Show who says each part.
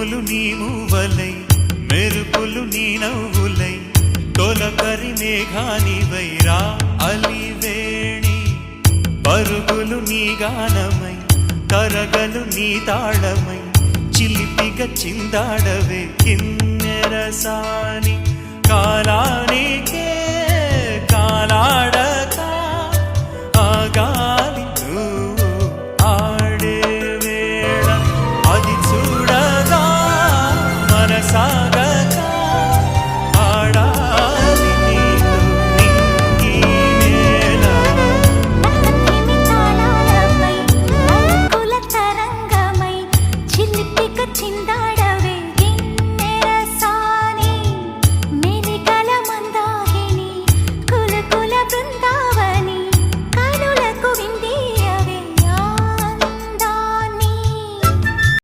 Speaker 1: ఉరుములు నీ మూవలై మెరుపులు నీ నవ్వులై తొలకరి మేఘానివై రా అలివేణి పరుగులు నీ గానమై తరగలు నీ తాళమై చిలిపిగా చిందాడవే కిన్నెరసాని కాలానికే కాలాడక ఆగాలి నువ్వు ఆడే వేళ అది చూడగా మనసాగక ఆడాలి నీతో నింగి నేల
Speaker 2: తాళాలపై అడుగుల తరంగమై చిలిపిక చిందా